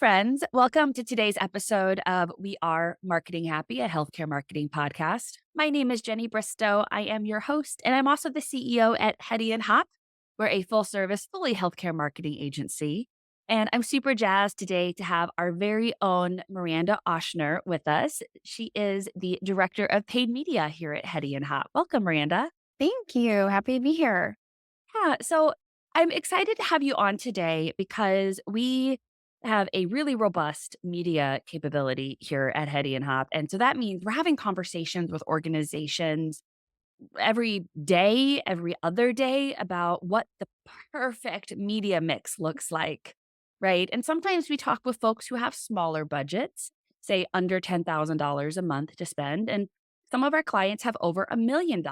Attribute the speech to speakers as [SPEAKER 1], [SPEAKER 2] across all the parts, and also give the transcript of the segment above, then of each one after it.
[SPEAKER 1] friends. Welcome to today's episode of We Are Marketing Happy, a healthcare marketing podcast. My name is Jenny Bristow. I am your host, and I'm also the CEO at Hedy Hopp. We're a full service, fully healthcare marketing agency. And I'm super jazzed today to have our very own Miranda Ochsner with us. She is the director of paid media here at Hedy Hopp. Welcome, Miranda.
[SPEAKER 2] Thank you. Happy to be here.
[SPEAKER 1] So I'm excited to have you on today because we have a really robust media capability here at Hedy and Hop. And so that means we're having conversations with organizations every day, every other day about what the perfect media mix looks like. Right. And sometimes we talk with folks who have smaller budgets, say under $10,000 a month to spend. And some of our clients have over $1 million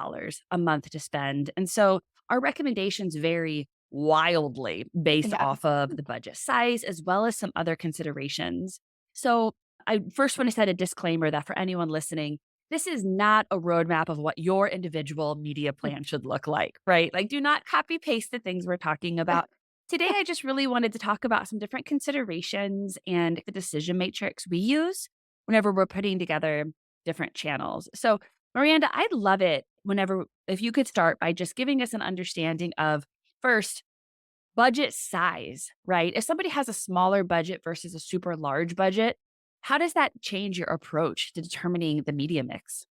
[SPEAKER 1] a month to spend. And so our recommendations vary wildly based
[SPEAKER 2] Yeah.
[SPEAKER 1] off of the budget size as well as some other considerations. So I first want to set a disclaimer that for anyone listening, this is not a roadmap of what your individual media plan should look like, right? Like, do not copy paste the things we're talking about. Today, I just really wanted to talk about some different considerations and the decision matrix we use whenever we're putting together different channels. So, Miranda, I'd love it if you could start by just giving us an understanding of first, budget size, right? If somebody has a smaller budget versus a super large budget, how does that change your approach to determining the media mix?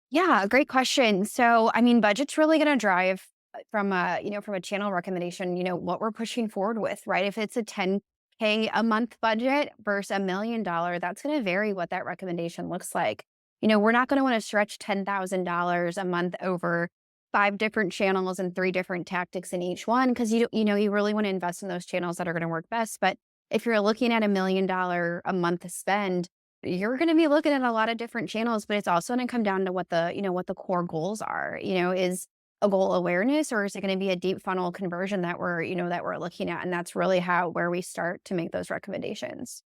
[SPEAKER 2] Yeah, great question. So, I mean, budget's really going to drive from a channel recommendation, what we're pushing forward with, right? If it's a 10K a month budget versus $1 million, that's going to vary what that recommendation looks like. We're not going to want to stretch $10,000 a month over five different channels and three different tactics in each one because you really want to invest in those channels that are going to work best. But if you're looking at $1 million a month spend, you're going to be looking at a lot of different channels, but it's also going to come down to what the core goals are. Is a goal awareness, or is it going to be a deep funnel conversion that we're looking at? And that's really where we start to make those recommendations.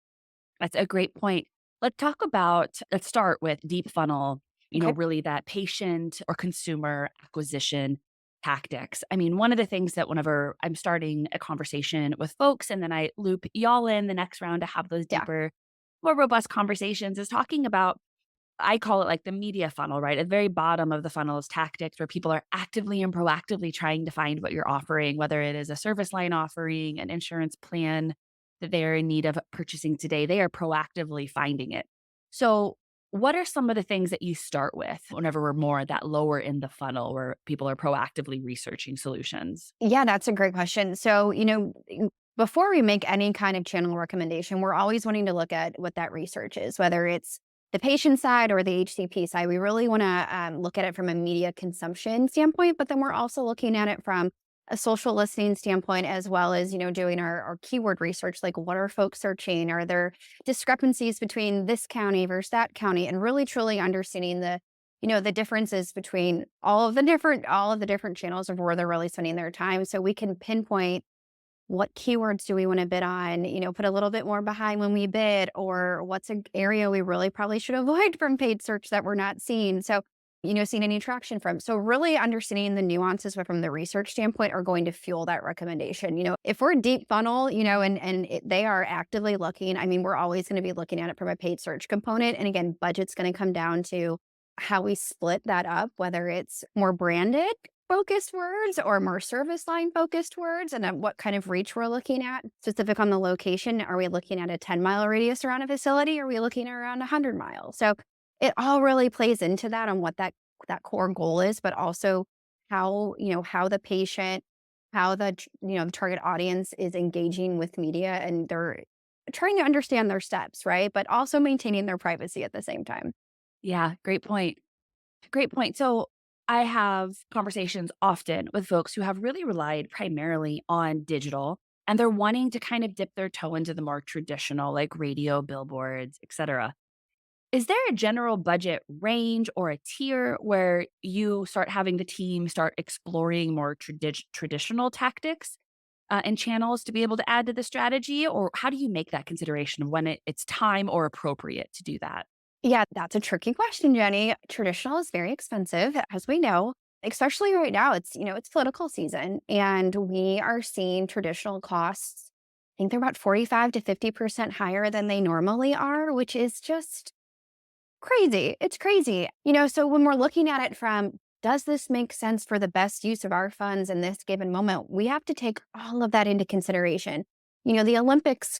[SPEAKER 1] That's a great point. Let's start with deep funnel,
[SPEAKER 2] Okay.
[SPEAKER 1] really that patient or consumer acquisition tactics. I mean, one of the things that whenever I'm starting a conversation with folks and then I loop y'all in the next round to have those
[SPEAKER 2] Yeah.
[SPEAKER 1] deeper, more robust conversations is talking about, I call it like the media funnel, right? At the very bottom of the funnel is tactics where people are actively and proactively trying to find what you're offering, whether it is a service line offering, an insurance plan that they are in need of purchasing today. They are proactively finding it. So, what are some of the things that you start with whenever we're more at that lower in the funnel where people are proactively researching solutions?
[SPEAKER 2] Yeah, that's a great question. So, before we make any kind of channel recommendation, we're always wanting to look at what that research is, whether it's the patient side or the HCP side. We really want to look at it from a media consumption standpoint, but then we're also looking at it from a social listening standpoint, as well as, doing our keyword research, like what are folks searching? Are there discrepancies between this county versus that county? And really truly understanding the differences between all of the different channels of where they're really spending their time, so we can pinpoint what keywords do we want to bid on, put a little bit more behind when we bid, or what's an area we really probably should avoid from paid search that we're not seeing. So, seeing any traction from. So really understanding the nuances from the research standpoint are going to fuel that recommendation. If we're deep funnel, they are actively looking, I mean, we're always going to be looking at it from a paid search component. And again, budget's going to come down to how we split that up, whether it's more branded focused words or more service line focused words, and then what kind of reach we're looking at. Specific on the location, are we looking at a 10-mile radius around a facility? Or are we looking at around 100 miles? So it all really plays into that on what that core goal is, but also how the patient, how the target audience is engaging with media, and they're trying to understand their steps, right? But also maintaining their privacy at the same time.
[SPEAKER 1] Yeah, great point. Great point. So I have conversations often with folks who have really relied primarily on digital and they're wanting to kind of dip their toe into the more traditional, like radio, billboards, et cetera. Is there a general budget range or a tier where you start having the team start exploring more traditional tactics and channels to be able to add to the strategy? Or how do you make that consideration of when it's time or appropriate to do that?
[SPEAKER 2] Yeah, that's a tricky question, Jenny. Traditional is very expensive, as we know, especially right now. It's political season, and we are seeing traditional costs think they're about 45 to 50% higher than they normally are, which is just crazy. It's crazy. So when we're looking at it from, does this make sense for the best use of our funds in this given moment? We have to take all of that into consideration. The Olympics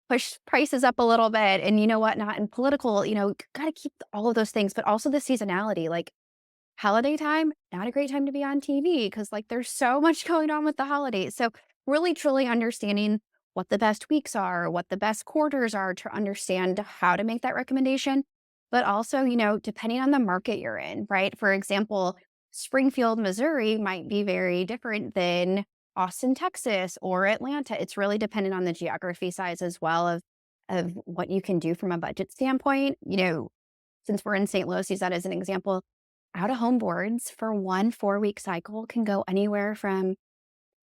[SPEAKER 2] push prices up a little bit and whatnot, and political, got to keep all of those things, but also the seasonality. Like holiday time, not a great time to be on TV because like there's so much going on with the holidays. So really truly understanding what the best weeks are, what the best quarters are to understand how to make that recommendation. But also, depending on the market you're in, right? For example, Springfield, Missouri might be very different than Austin, Texas, or Atlanta. It's really dependent on the geography size as well of what you can do from a budget standpoint. Since we're in St. Louis, use that as an example. Out of home boards for one 4-week cycle can go anywhere from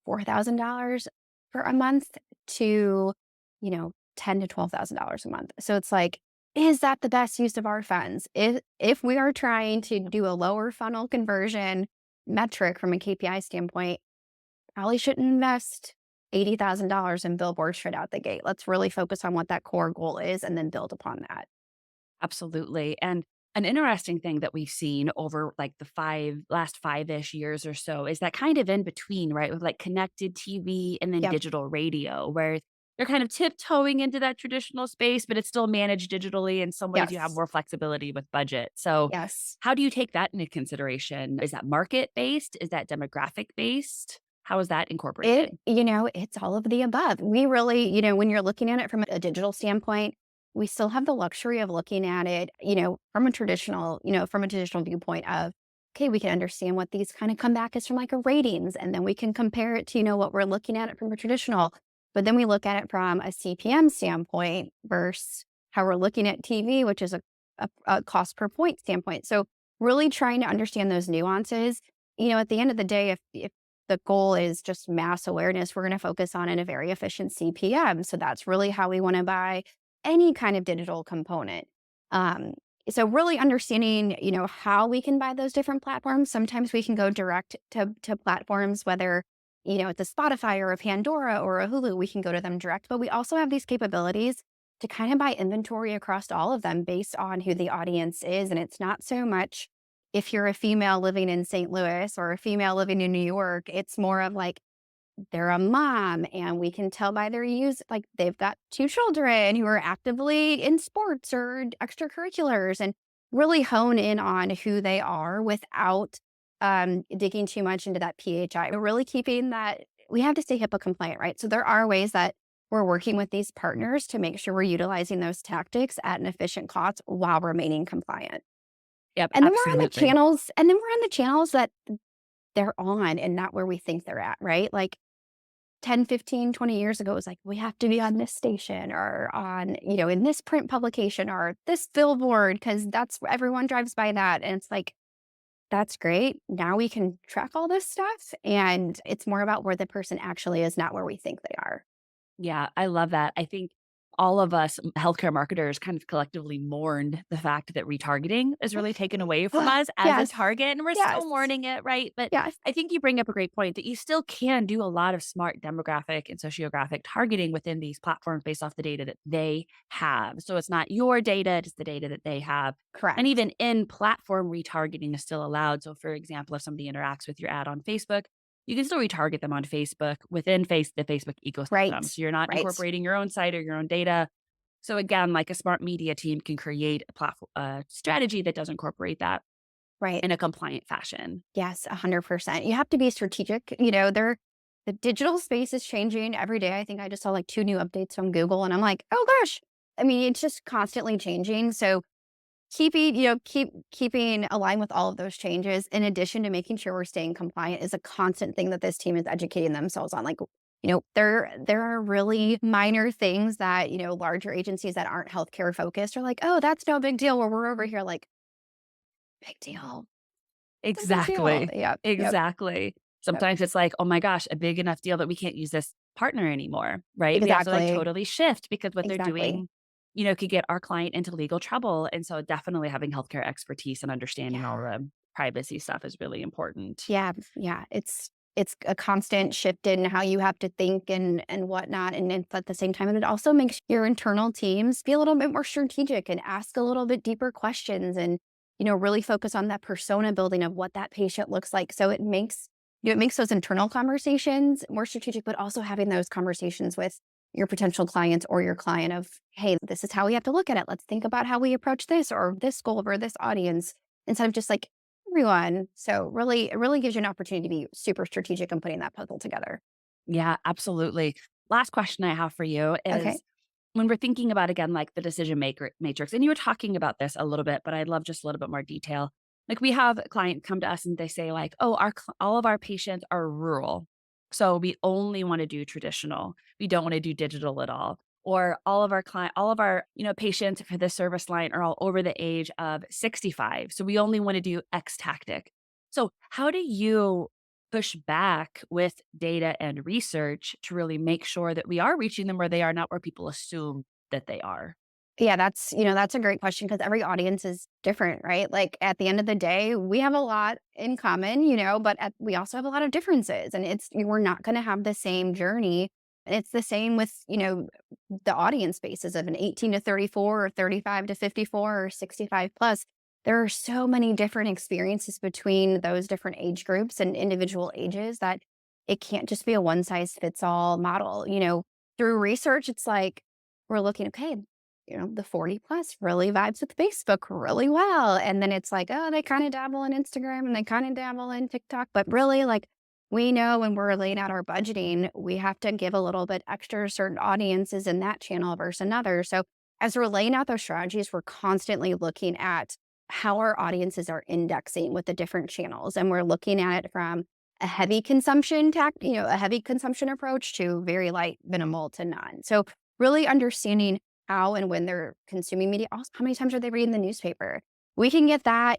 [SPEAKER 2] $4,000 for a month to, $10 to $12,000 a month. So it's like, is that the best use of our funds? If we are trying to do a lower funnel conversion metric from a KPI standpoint, probably shouldn't invest $80,000 in billboards straight out the gate. Let's really focus on what that core goal is and then build upon that.
[SPEAKER 1] Absolutely. And an interesting thing that we've seen over like the last 5-ish years or so is that kind of in between, right? With like connected TV and then
[SPEAKER 2] Yep.
[SPEAKER 1] digital radio, where they're kind of tiptoeing into that traditional space, but it's still managed digitally. In some ways, you have
[SPEAKER 2] Yes.
[SPEAKER 1] more flexibility with budget. So,
[SPEAKER 2] Yes.
[SPEAKER 1] how do you take that into consideration? Is that market based? Is that demographic based? How is that incorporated?
[SPEAKER 2] It's all of the above. We really, when you're looking at it from a digital standpoint, we still have the luxury of looking at it, from a traditional viewpoint of, okay, we can understand what these kind of come back as from like a ratings, and then we can compare it to, what we're looking at it from a traditional. But then we look at it from a CPM standpoint versus how we're looking at TV, which is a cost per point standpoint. So really trying to understand those nuances. At the end of the day, if the goal is just mass awareness, we're going to focus on in a very efficient CPM. So that's really how we want to buy any kind of digital component. Um, so really understanding, how we can buy those different platforms. Sometimes we can go direct to platforms, whether, it's a Spotify or a Pandora or a Hulu, we can go to them direct. But we also have these capabilities to kind of buy inventory across all of them based on who the audience is. And it's not so much if you're a female living in St. Louis or a female living in New York, it's more of like they're a mom and we can tell by their use, like they've got 2 children who are actively in sports or extracurriculars, and really hone in on who they are without digging too much into that PHI. We're really keeping that, we have to stay HIPAA compliant, right? So there are ways that we're working with these partners to make sure we're utilizing those tactics at an efficient cost while remaining compliant.
[SPEAKER 1] Yep,
[SPEAKER 2] And then we're on the
[SPEAKER 1] absolutely.
[SPEAKER 2] channels and then we're on the channels that they're on and not where we think they're at, right? Like 10, 15, 20 years ago, it was like, we have to be on this station or on, in this print publication or this billboard, because that's everyone drives by that. And it's like, that's great. Now we can track all this stuff. And it's more about where the person actually is, not where we think they are.
[SPEAKER 1] Yeah, I love that. I think all of us healthcare marketers kind of collectively mourned the fact that retargeting is really taken away from us as a
[SPEAKER 2] Yes.
[SPEAKER 1] target, and we're still
[SPEAKER 2] Yes.
[SPEAKER 1] mourning it, right? But
[SPEAKER 2] Yes.
[SPEAKER 1] I think you bring up a great point that you still can do a lot of smart demographic and sociographic targeting within these platforms based off the data that they have. So it's not your data, it's the data that they have. And
[SPEAKER 2] Correct.
[SPEAKER 1] even in platform retargeting is still allowed. So for example, if somebody interacts with your ad on Facebook, you can still retarget them on Facebook within the Facebook ecosystem.
[SPEAKER 2] Right.
[SPEAKER 1] So you're not
[SPEAKER 2] Right.
[SPEAKER 1] incorporating your own site or your own data. So again, like a smart media team can create a platform strategy that does incorporate that
[SPEAKER 2] Right.
[SPEAKER 1] in a compliant fashion.
[SPEAKER 2] Yes, 100%. You have to be strategic. The digital space is changing every day. I think I just saw like 2 new updates from Google and I'm like, oh gosh. I mean, it's just constantly changing. So keeping aligned with all of those changes, in addition to making sure we're staying compliant, is a constant thing that this team is educating themselves on. Like, there are really minor things that, larger agencies that aren't healthcare focused are like, oh, that's no big deal. Where we're over here, like, big deal. It's a big deal.
[SPEAKER 1] Exactly.
[SPEAKER 2] Yep. Yep.
[SPEAKER 1] Exactly.
[SPEAKER 2] Yep.
[SPEAKER 1] Sometimes it's like, oh my gosh, a big enough deal that we can't use this partner anymore, right? We have to like
[SPEAKER 2] Exactly.
[SPEAKER 1] totally shift because what they're
[SPEAKER 2] Exactly.
[SPEAKER 1] doing, could get our client into legal trouble. And so definitely having healthcare expertise and understanding all
[SPEAKER 2] Yeah.
[SPEAKER 1] the privacy stuff is really important.
[SPEAKER 2] Yeah. Yeah. it's a constant shift in how you have to think and whatnot, and it's at the same time, and it also makes your internal teams be a little bit more strategic and ask a little bit deeper questions and, really focus on that persona building of what that patient looks like. So it makes those internal conversations more strategic, but also having those conversations with your potential clients or your client of, hey, this is how we have to look at it. Let's think about how we approach this or this goal or this audience instead of just like everyone. So really, it really gives you an opportunity to be super strategic in putting that puzzle together.
[SPEAKER 1] Yeah, absolutely. Last question I have for you
[SPEAKER 2] Okay.
[SPEAKER 1] is when we're thinking about, again, like the decision maker matrix, and you were talking about this a little bit, but I'd love just a little bit more detail. Like we have clients come to us and they say like, "Oh, all of our patients are rural. So we only want to do traditional. We don't want to do digital at all." Or all of our, patients for this service line are all over the age of 65. So we only want to do X tactic. So how do you push back with data and research to really make sure that we are reaching them where they are, not where people assume that they are?
[SPEAKER 2] Yeah, that's a great question because every audience is different, right? Like at the end of the day, we have a lot in common, but we also have a lot of differences, and we're not going to have the same journey. And it's the same with, the audience bases of an 18 to 34 or 35 to 54 or 65 plus. There are so many different experiences between those different age groups and individual ages that it can't just be a one size fits all model. Through research, it's like we're looking, okay, the 40 plus really vibes with Facebook really well. And then it's like, oh, they kind of dabble in Instagram and they kind of dabble in TikTok. But really, like, we know when we're laying out our budgeting, we have to give a little bit extra to certain audiences in that channel versus another. So as we're laying out those strategies, we're constantly looking at how our audiences are indexing with the different channels. And we're looking at it from a heavy consumption a heavy consumption approach to very light, minimal to none. So really understanding how and when they're consuming media. Also, how many times are they reading the newspaper? We can get that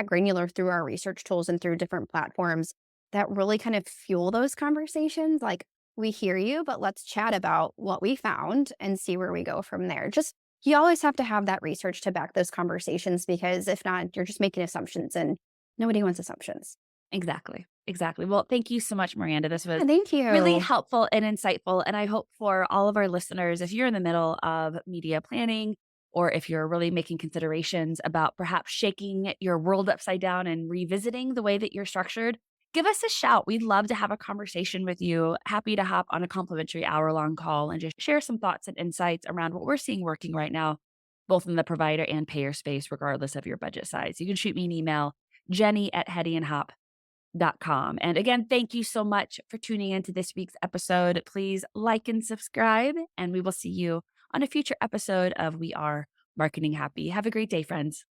[SPEAKER 2] granular through our research tools and through different platforms that really kind of fuel those conversations. Like, we hear you, but let's chat about what we found and see where we go from there. Just, you always have to have that research to back those conversations because if not, you're just making assumptions and nobody wants assumptions.
[SPEAKER 1] Exactly. Exactly. Well, thank you so much, Miranda. This
[SPEAKER 2] Yeah,
[SPEAKER 1] was
[SPEAKER 2] thank
[SPEAKER 1] really
[SPEAKER 2] you.
[SPEAKER 1] helpful and insightful. And I hope for all of our listeners, if you're in the middle of media planning, or if you're really making considerations about perhaps shaking your world upside down and revisiting the way that you're structured, give us a shout. We'd love to have a conversation with you. Happy to hop on a complimentary hour-long call and just share some thoughts and insights around what we're seeing working right now, both in the provider and payer space, regardless of your budget size. You can shoot me an email, jenny@hedyandhop.com. And again, thank you so much for tuning into this week's episode. Please like and subscribe, and we will see you on a future episode of We Are Marketing Happy. Have a great day, friends.